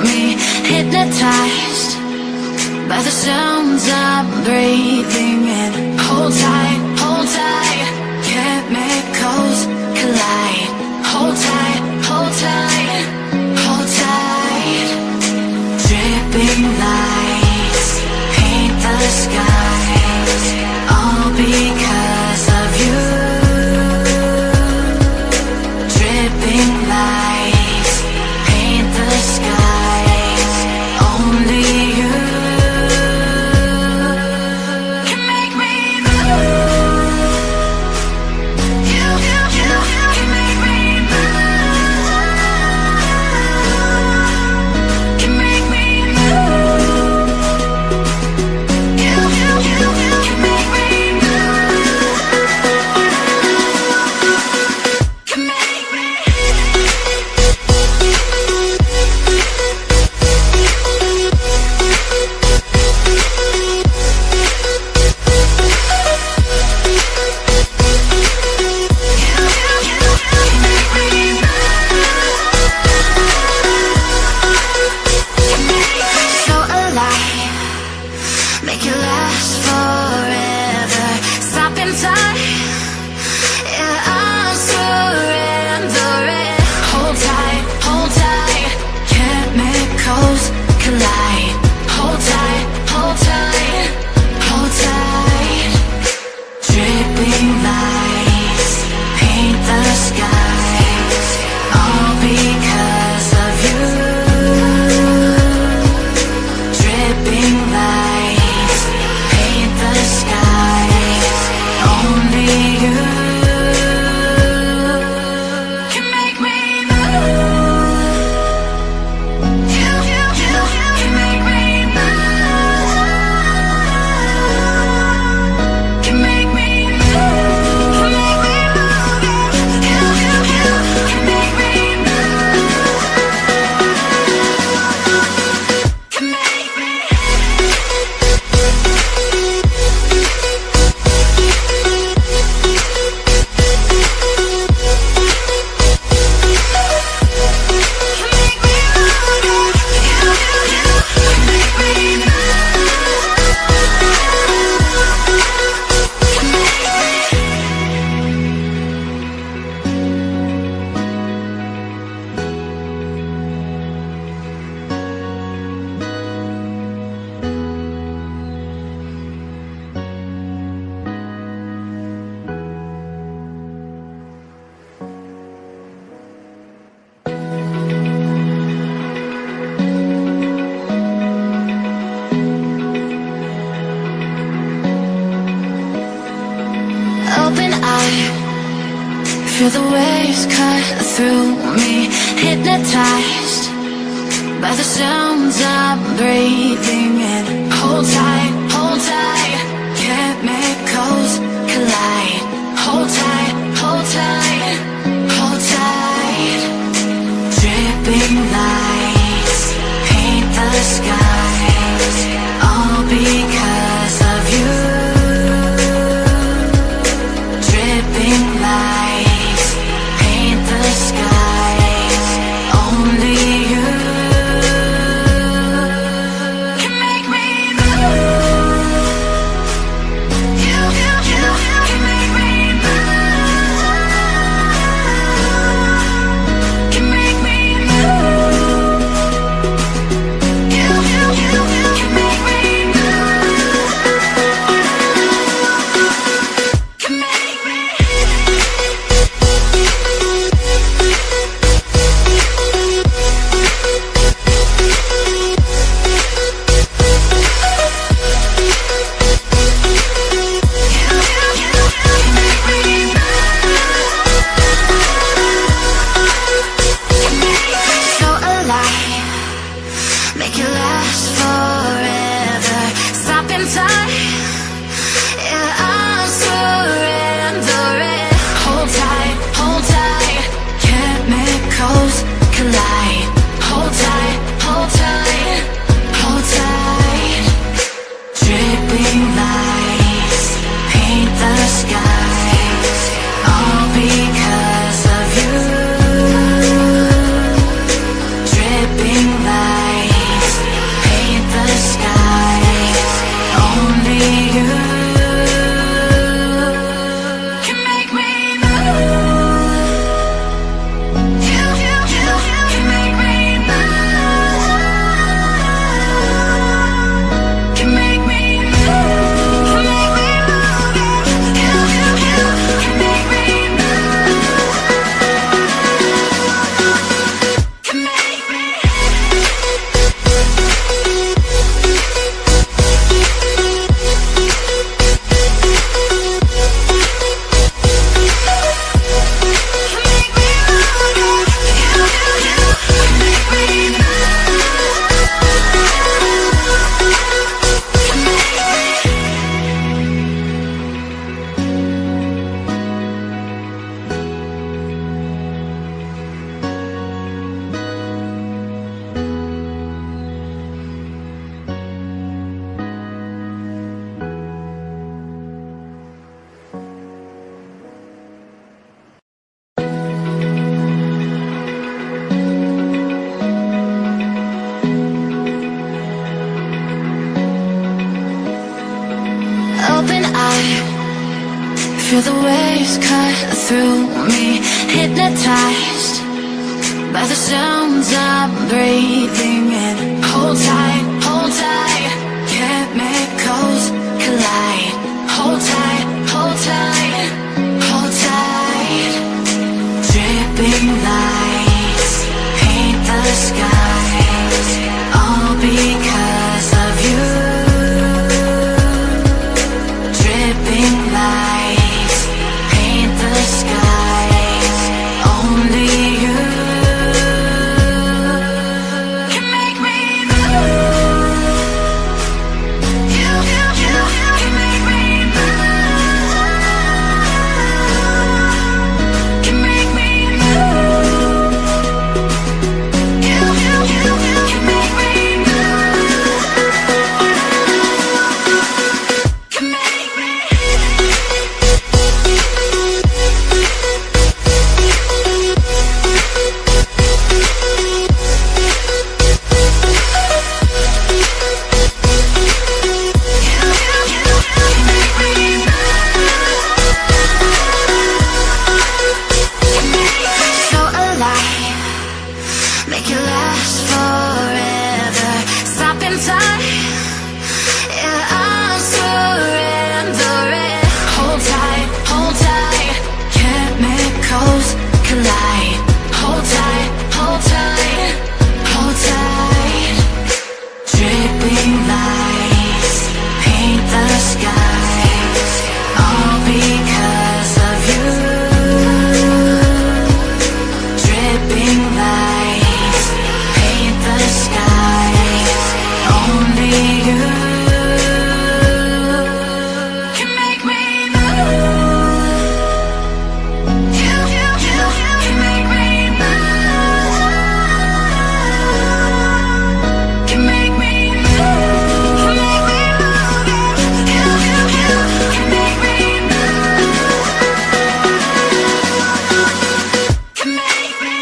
me, hypnotized by the sounds I'm breathing in. Hold tight, chemicals collide. Hold tight, hold tight, hold tight. Dripping lights paint the skies, all because of you. Dripping lights paint the skies, only you can make me move. You can make me move. Can make me move. You can make me move. Can make me. So alive, make it last forever. Stop in time, yeah, I'm surrendering. Hold tight, chemicals collide. Hold tight, hold tight, hold tight. Dripping lights paint the skies, all because of you. Dripping lights paint the skies, only you can make me move. You can make me move. Can make me move. Can make me move. You can make me move. Can make me. Open eye, feel the waves cut through me, hypnotized by the sounds I'm breathing in. Hold tight, chemicals collide. Hold tight, hold tight. Dripping lights paint the skies, all because of you. Dripping lights paint the skies, only you can make me move. You can make me move. Can make me move. You can make me move. Can make me. So alive, make it last forever. Stop in time, yeah, I'm surrendering. Hold tight, chemicals collide. Hold tight, hold tight. Dripping lights paint the skies, all because of you. Dripping lights Feel the waves cut through me, hypnotized by the sounds I'm breathing in. Hold tight, chemicals collide. Hold tight, hold tight, hold tight. Dripping lights paint the skies, all because of you. Dripping lights paint the skies, only you can make me move. You can make me move. Can make me move. You can make me move. Can make me. So alive, make it last forever. Stop in time, yeah, I'm surrendering. Hold tight, chemicals collide. Hold tight, hold tight, hold tight. Dripping lights paint the skies, all because of you. Dripping lights paint the skies, only you can make me move. You can make me move. Can make me move. Can make me move. You can make me move. Can make me.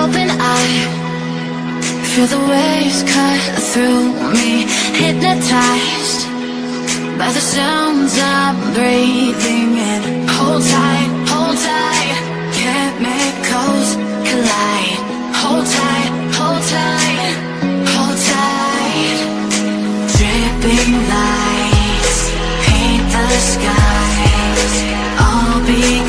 Open eye, feel the waves cut through me, hypnotized by the sounds I'm breathing in. Hold tight, chemicals collide. Hold tight, hold tight. Dripping lights paint the skies, all because